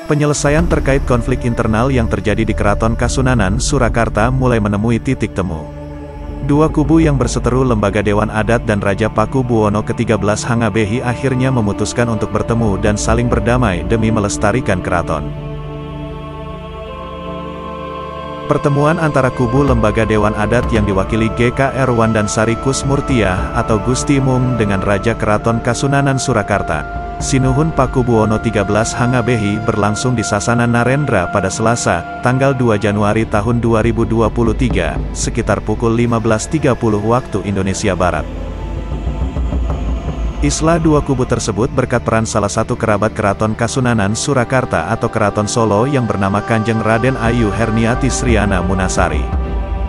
Penyelesaian terkait konflik internal yang terjadi di Keraton Kasunanan, Surakarta mulai menemui titik temu. Dua kubu yang berseteru Lembaga Dewan Adat dan Raja Pakubuwono ke-13 Hangabehi akhirnya memutuskan untuk bertemu dan saling berdamai demi melestarikan keraton. Pertemuan antara kubu Lembaga Dewan Adat yang diwakili GKR Wandansari Kusmurtiah atau Gusti Mung dengan Raja Keraton Kasunanan Surakarta, Sinuhun Pakubuwono ke-13 Hangabehi berlangsung di Sasana Narendra pada Selasa, tanggal 2 Januari tahun 2023, sekitar pukul 15.30 waktu Indonesia Barat. Islah dua kubu tersebut berkat peran salah satu kerabat Keraton Kasunanan Surakarta atau Keraton Solo yang bernama Kanjeng Raden Ayu Herniati Sriana Munasari.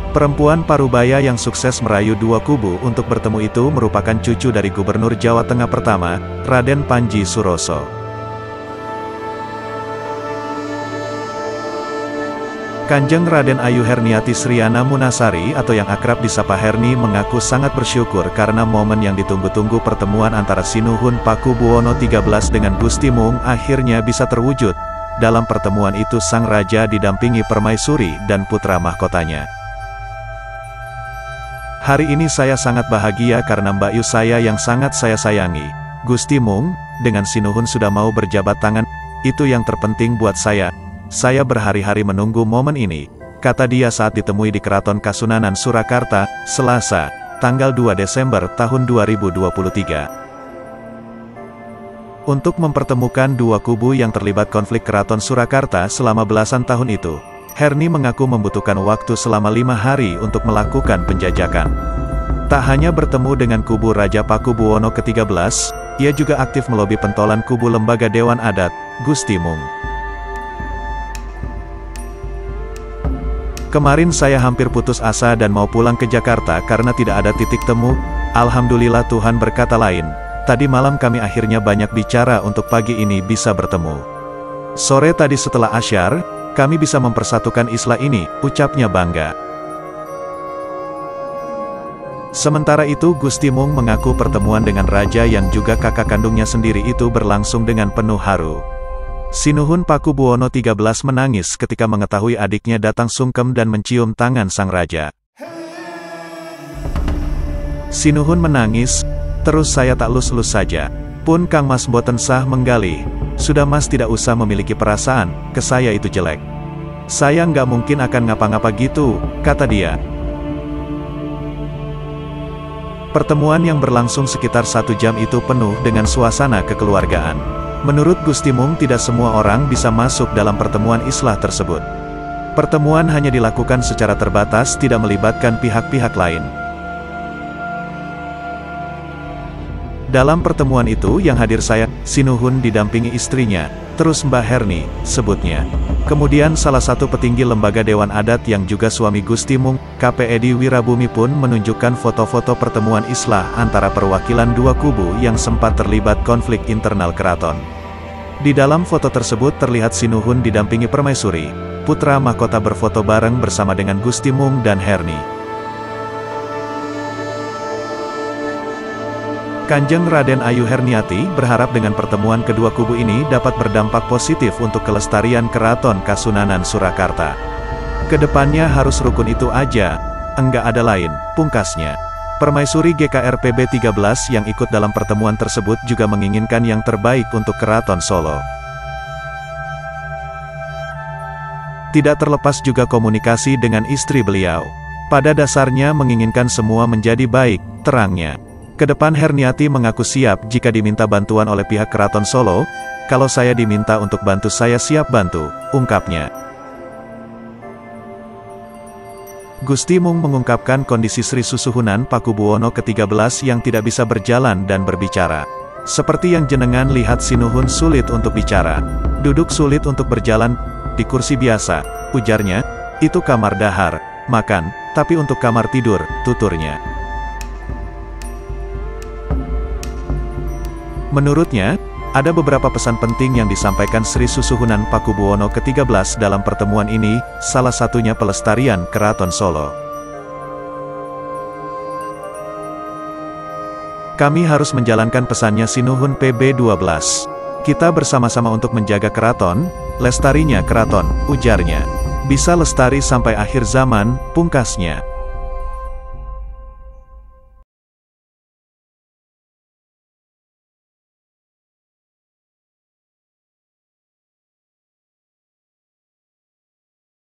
Perempuan parubaya yang sukses merayu dua kubu untuk bertemu itu merupakan cucu dari Gubernur Jawa Tengah pertama, Raden Panji Suroso. Kanjeng Raden Ayu Herniati Sriana Munasari atau yang akrab disapa Herni mengaku sangat bersyukur karena momen yang ditunggu-tunggu pertemuan antara Sinuhun Pakubuwono ke-13 dengan Gusti Mung akhirnya bisa terwujud. Dalam pertemuan itu sang raja didampingi permaisuri dan putra mahkotanya. Hari ini saya sangat bahagia karena Mbak Yu saya yang sangat saya sayangi, Gusti Mung, dengan Sinuhun sudah mau berjabat tangan, itu yang terpenting buat saya. Saya berhari-hari menunggu momen ini, kata dia saat ditemui di Keraton Kasunanan Surakarta, Selasa, tanggal 2 Desember tahun 2023. Untuk mempertemukan dua kubu yang terlibat konflik Keraton Surakarta selama belasan tahun itu, Herni mengaku membutuhkan waktu selama 5 hari untuk melakukan penjajakan. Tak hanya bertemu dengan kubu Raja Pakubuwono ke-13, ia juga aktif melobi pentolan kubu Lembaga Dewan Adat, Gusti Mung. Kemarin saya hampir putus asa dan mau pulang ke Jakarta karena tidak ada titik temu. Alhamdulillah Tuhan berkata lain. Tadi malam kami akhirnya banyak bicara untuk pagi ini bisa bertemu. Sore tadi setelah asyar, kami bisa mempersatukan islah ini, ucapnya bangga. Sementara itu Gusti Mung mengaku pertemuan dengan raja yang juga kakak kandungnya sendiri itu berlangsung dengan penuh haru. Sinuhun Pakubuwono ke-13 menangis ketika mengetahui adiknya datang sungkem dan mencium tangan sang raja. Sinuhun menangis, terus saya tak lus-lus saja. Pun Kang Mas boten sah menggali. Sudah Mas tidak usah memiliki perasaan, ke saya itu jelek. Saya nggak mungkin akan ngapa-ngapa gitu, kata dia. Pertemuan yang berlangsung sekitar 1 jam itu penuh dengan suasana kekeluargaan. Menurut Gusti Mung tidak semua orang bisa masuk dalam pertemuan islah tersebut. Pertemuan hanya dilakukan secara terbatas tidak melibatkan pihak-pihak lain. Dalam pertemuan itu yang hadir saya, Sinuhun didampingi istrinya, terus Mbak Herni, sebutnya. Kemudian salah satu petinggi Lembaga Dewan Adat yang juga suami Gusti Mung, KP Edi Wirabumi pun menunjukkan foto-foto pertemuan islah antara perwakilan dua kubu yang sempat terlibat konflik internal keraton. Di dalam foto tersebut terlihat Sinuhun didampingi permaisuri, putra mahkota berfoto bareng bersama dengan Gusti Mung dan Herni. Kanjeng Raden Ayu Herniati berharap dengan pertemuan kedua kubu ini dapat berdampak positif untuk kelestarian Keraton Kasunanan Surakarta. Kedepannya harus rukun itu aja, enggak ada lain, pungkasnya. Permaisuri GKR PB 13 yang ikut dalam pertemuan tersebut juga menginginkan yang terbaik untuk Keraton Solo. Tidak terlepas juga komunikasi dengan istri beliau. Pada dasarnya menginginkan semua menjadi baik, terangnya. Kedepan Herniati mengaku siap jika diminta bantuan oleh pihak Keraton Solo. Kalau saya diminta untuk bantu saya siap bantu, ungkapnya. Gusti Mung mengungkapkan kondisi Sri Susuhunan Pakubuwono ke-13 yang tidak bisa berjalan dan berbicara. Seperti yang jenengan lihat Sinuhun sulit untuk bicara. Duduk sulit untuk berjalan, di kursi biasa, ujarnya, itu kamar dahar. makan, tapi untuk kamar tidur, tuturnya. Menurutnya, ada beberapa pesan penting yang disampaikan Sri Susuhunan Pakubuwono ke-13 dalam pertemuan ini, salah satunya pelestarian Keraton Solo. Kami harus menjalankan pesannya Sinuhun PB12. Kita bersama-sama untuk menjaga keraton, lestarinya keraton, ujarnya. Bisa lestari sampai akhir zaman, pungkasnya.